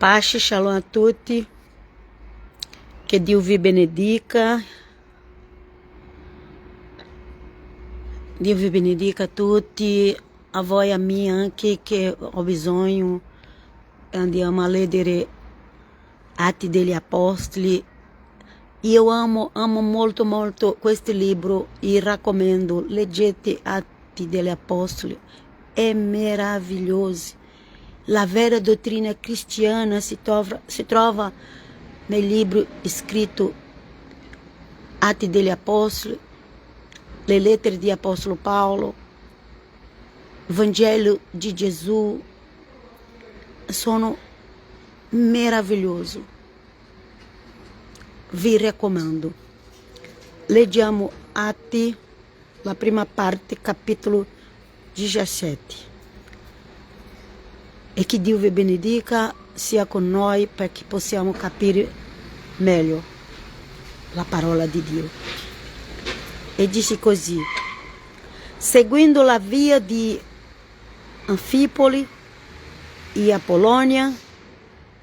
Pace, shalom a tutti, che Dio vi benedica, Dio vi benedica a tutti, a voi e a me anche che ho bisogno, andiamo a leggere Atti degli Apostoli. Io amo molto questo libro e raccomando, leggete Atti degli Apostoli, è meraviglioso. La vera dottrina cristiana si trova nel libro scritto Atti degli Apostoli, le lettere di Apostolo Paolo, Vangelo di Gesù, sono meravigliosi. Vi raccomando. Leggiamo Atti, la prima parte, capitolo 17. E che Dio vi benedica, sia con noi perché possiamo capire meglio la parola di Dio. E dice così: seguendo la via di Anfipoli e Apolonia,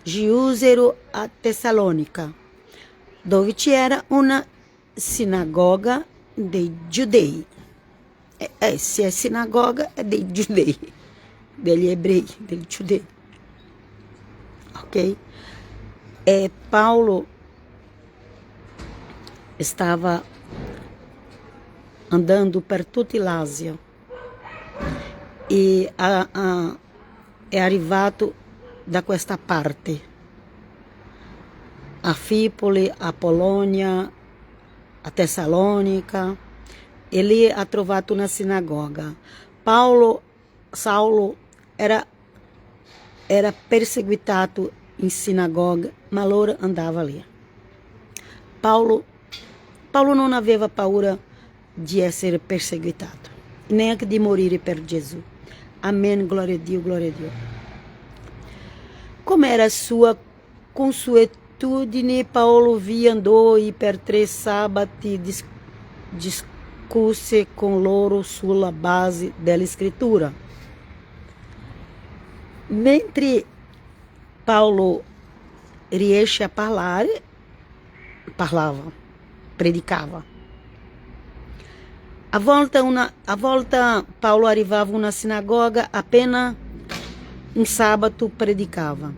giunsero a Tessalonica, dove c'era una sinagoga dei giudei. Se è sinagoga è dei giudei, degli ebrei, degli giudei. Ok? E Paolo stava andando per tutta l'Asia e è arrivato da questa parte, a Fipoli, a Polonia, a Tessalonica, e lì ha trovato una sinagoga. Saulo era perseguitato in sinagoga, ma loro andava lì. Paulo non aveva paura di essere perseguitato, neanche di morire per Gesù. Amen, glória a Dio, glória a Dio. Come era sua consuetudine, Paulo vi andò e per 3 sabati discusse con loro sulla base della scrittura. Mentre Paulo riesce a parlare, predicava. A volta Paulo arrivava a una sinagoga, appena in sabato predicava.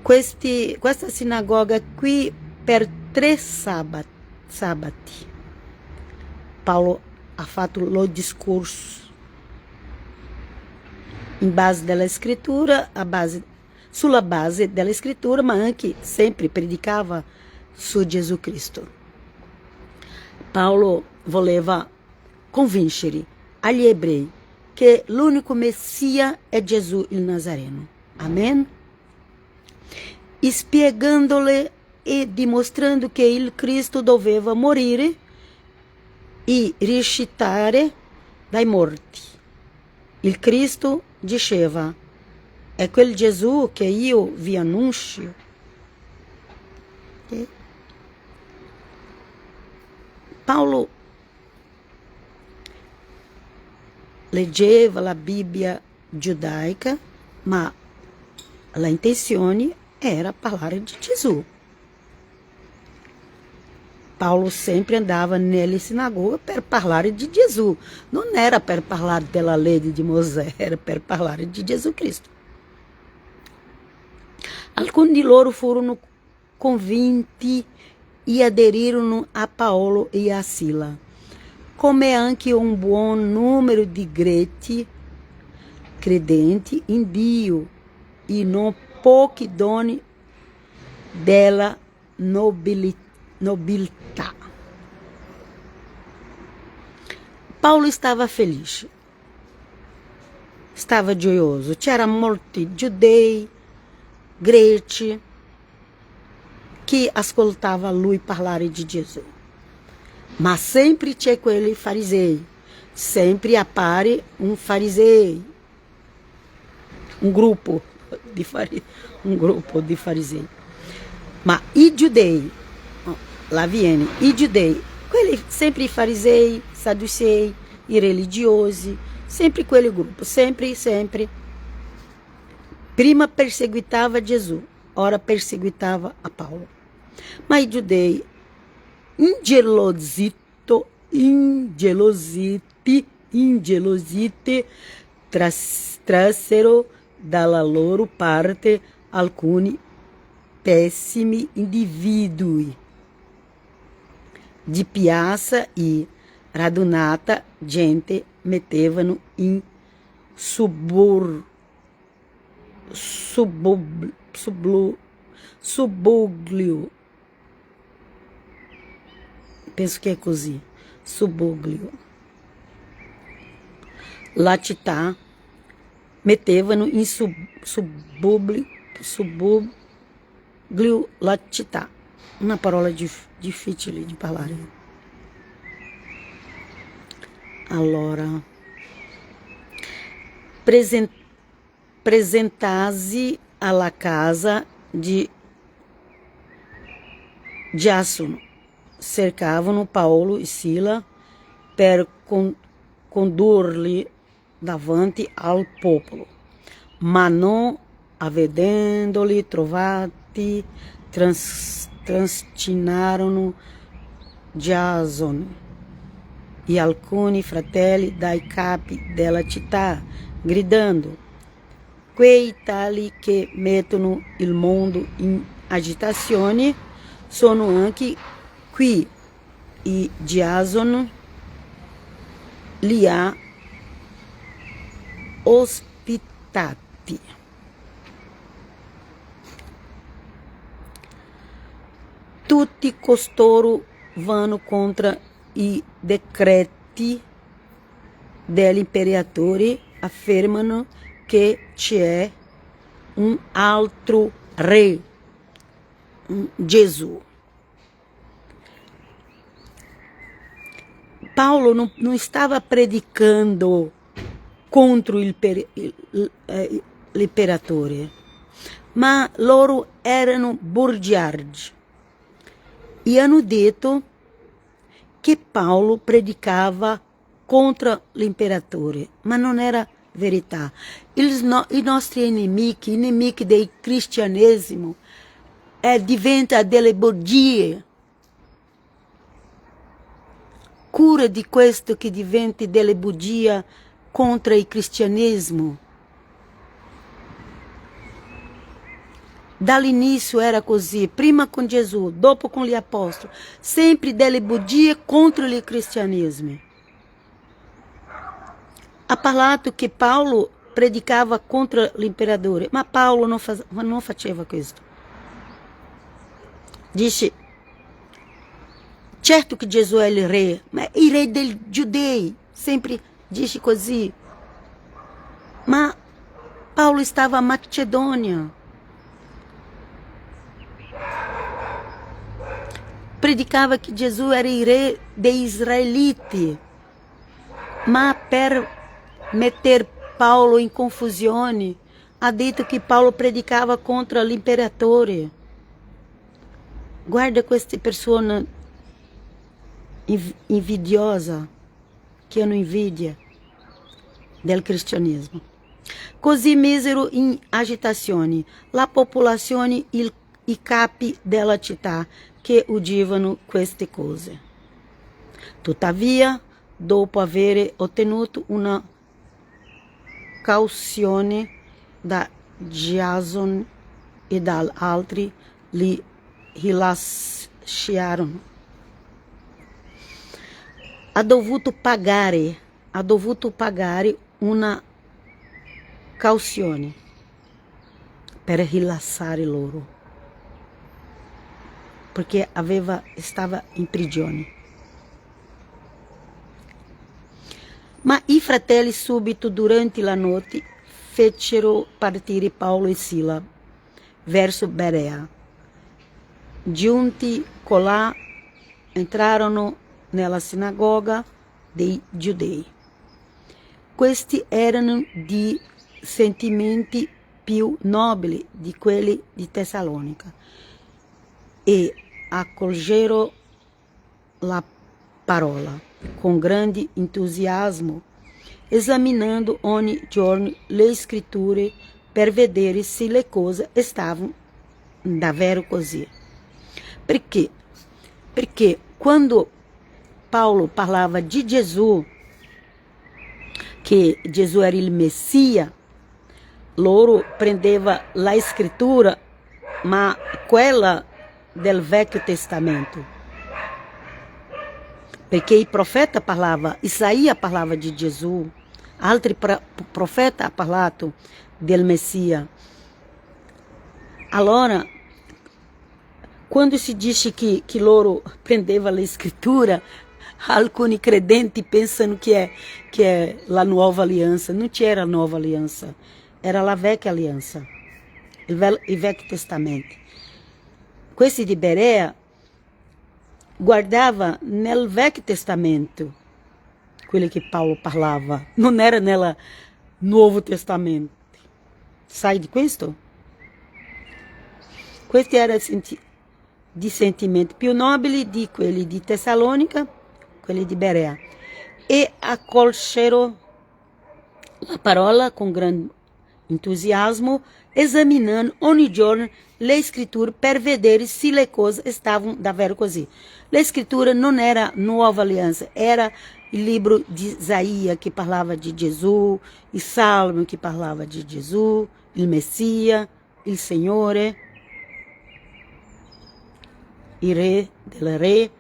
Questa sinagoga qui per 3 sabati. Paulo ha fatto lo discorso in base della scrittura, sulla base della scrittura, ma anche sempre predicava su Gesù Cristo. Paulo voleva convincere agli ebrei che l'unico Messia è Gesù il Nazareno. Amen? E spiegandole e dimostrando che il Cristo doveva morire e risuscitare dai morti. Il Cristo diceva: è quel Gesù che io vi annuncio. Okay? Paulo leggeva la Bibbia giudaica, ma la intenzione era parlare di Gesù. Paulo sempre andava nelle sinagoghe per parlare di Gesù. Non era per parlare della legge di Mosè, era per parlare di Gesù Cristo. Alcuni di loro furono convinti e aderirono a Paolo e a Sila, come anche un buon numero di greci credenti in Dio e non pochi doni della nobiltà. Paulo stava felice, stava gioioso. C'erano molti giudei, greci, che ascoltavano lui parlare di Gesù. Ma sempre c'è quelli farisei, sempre appare un fariseo, un gruppo di farisei. Ma i giudei, là viene, i giudei, quelli sempre i farisei, sadducei, i religiosi, sempre quel gruppo, sempre. Prima perseguitava Gesù, ora perseguitava a Paulo. Ma i giudei ingelositi trassero dalla loro parte alcuni pessimi individui di piazza e radunata gente mettevano in subbuglio. Penso che è così, subbuglio. La città mettevano in subbuglio la città. Una parola difficile di parlare. Allora, presentasi alla casa di Giasono. Cercavano Paulo e Sila per condurli davanti al popolo, ma non avendoli trovati, trascinarono Giasone e alcuni fratelli dai capi della città, gridando: quei tali che mettono il mondo in agitazione sono anche qui, e Giasono li ha ospitati. Tutti costoro vanno contro i decreti dell'imperatore, affermano che c'è un altro re, Gesù. Paulo não estava predicando contra l'imperatore, ma loro erano borgiardi e hanno detto che Paulo predicava contra l'imperatore, ma non era verità. I nostri inimici del cristianesimo, diventano delle bugie. Cura di questo che diventi delle bugie contro il cristianesimo. Dall'inizio era così, prima con Gesù, dopo con gli apostoli, sempre delle bugie contro il cristianesimo. Ha parlato che Paulo predicava contro l'imperatore, ma Paulo non faceva questo. Dice: certo che Gesù è il re, ma il re dei giudei, sempre dice così. Ma Paulo estava a Macedônia. Predicava che Gesù era il re degli israeliti, ma per metter Paulo in confusione ha detto che Paulo predicava contro l'imperatore. Guarda queste persone invidiose che hanno invidia del cristianesimo. Così misero in agitazione la popolazione e i capi della città che udivano queste cose. Tuttavia, dopo aver ottenuto una cauzione da Giasone e da altri, li rilasciarono. Ha dovuto pagare una cauzione per rilasciare loro, perché stava in prigione. Ma i fratelli subito durante la notte fecero partire Paulo e Sila verso Berea. Giunti colà, entrarono nella sinagoga dei giudei. Questi erano di sentimenti più nobili di quelli di Tessalonica e accolsero la parola com grande entusiasmo, examinando ogni giorno le scritture per vedere se le cose stavano davvero così. Perché? Perché quando Paulo parlava di Gesù, che Gesù era il Messia, loro prendeva la scrittura, ma quella del Vecchio Testamento. Perché il profeta parlava, Isaia parlava di Gesù, altri profeti hanno parlato del Messia. Allora, quando si dice che loro prendeva la scrittura, alcuni credenti pensano che è la nuova aliança. Não c'era nova aliança, era la vecchia aliança, il Vecchio Testamento. Questi di Berea guardava nel Vecchio Testamento quello che Paulo parlava, non era nel Nuovo Testamento. Sai di questo? Questi erano di sentimenti più nobili di quelli di Tessalonica, quelli di Berea, e accolsero la parola con grande entusiasmo, esaminando ogni giorno le scritture per vedere se le cose stavano davvero così. Le scritture non era nuova aliança, era il libro di Isaia che parlava di Gesù, il Salmo che parlava di Gesù, il Messia, il Signore, il Re del Re.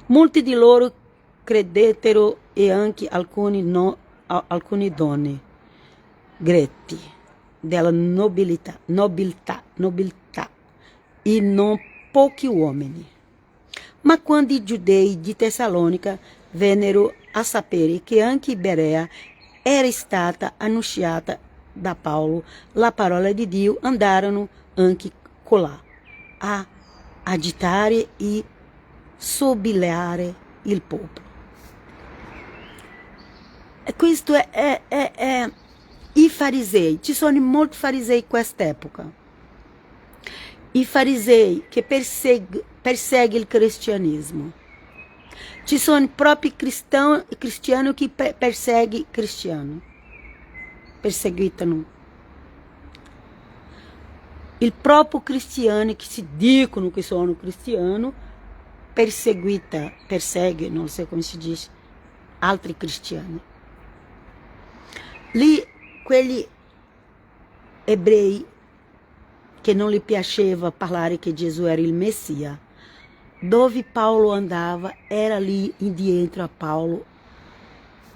Molti di loro credettero e anche alcuni donne gretti della nobiltà e non pochi uomini. Ma quando i giudei di Tessalonica vennero a sapere che anche Berea era stata annunciata da Paulo la parola di Dio, andarono anche colà a agitare e sobigliare il popolo. E questo è i farisei. Ci sono molti farisei in quest'epoca. I farisei che perseguem il cristianesimo. Ci sono propri cristiani che perseguem cristiano. Perseguitano. Il proprio cristiano che si dicono che sono cristiano persegue, non so come si dice, altri cristiani. Lì quelli ebrei che non gli piaceva parlare che Gesù era il Messia, dove Paulo andava, era lì indietro a Paulo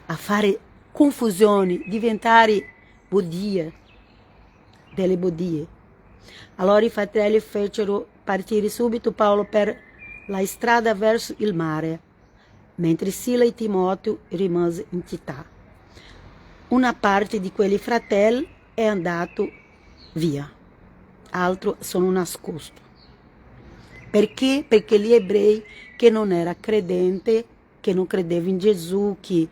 a fare confusione, diventare delle bodie. Allora i fratelli fecero partire subito Paulo per la strada verso il mare, mentre Sila e Timoteo rimase in città. Una parte di quelli fratelli è andato via, altro sono nascosto. Perché? Perché gli ebrei che non era credente, che non credeva in Gesù, che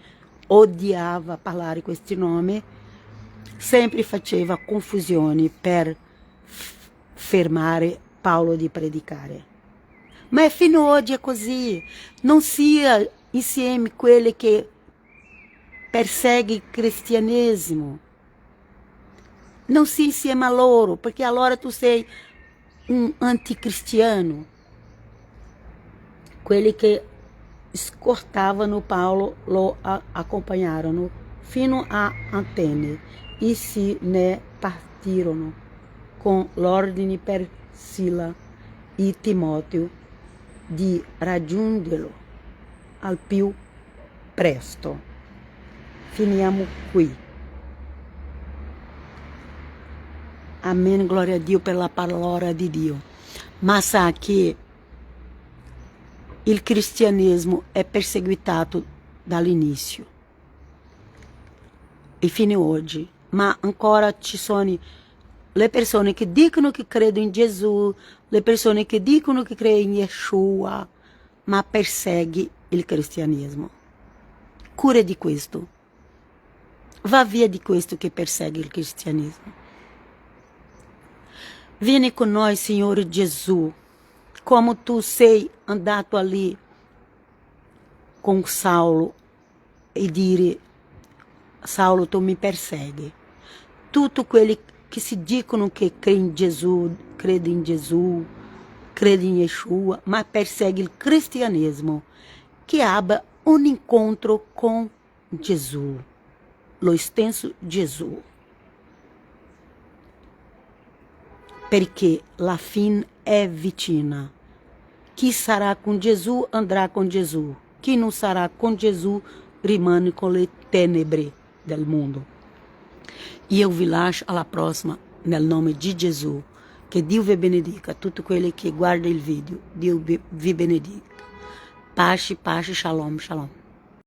odiava parlare questi nomi, sempre faceva confusioni per fermare Paulo di predicare. Ma fino oggi è così. Non sia insieme quelli che persegue il cristianesimo. Non sia insieme a loro, perché allora tu sei un anticristiano. Quelli che scortavano Paulo lo accompagnarono fino a Atene e se ne partirono con l'ordine per Sila e Timoteo di raggiungerlo al più presto. Finiamo qui. Amen, glória a Dio per la parola di Dio. Ma sa che il cristianesimo è perseguitato dall'inizio e fino oggi, ma ancora ci sono le persone che dicono che credono in Gesù, le persone che dicono che credono in Yeshua, ma persegue il cristianesimo. Cura di questo. Va via di questo che persegue il cristianesimo. Vieni con noi, Signore Gesù, come tu sei andato ali con Saulo e dire: Saulo, tu mi persegui. tudo aquele que se dicono que crê em Jesus, crede em Yeshua, mas persegue o cristianismo, que abre um encontro com Jesus, lo extenso Jesus. Perché la fin è vicina. Chi sarà con Gesù andrà con Gesù. Chi non sarà con Gesù rimane con le tenebre del mondo. E eu vi lascio alla prossima, nel nome di Gesù. Che Dio vi benedica, tutti quelli che guardano il video. Dio vi benedica. Pace, pace, shalom, shalom.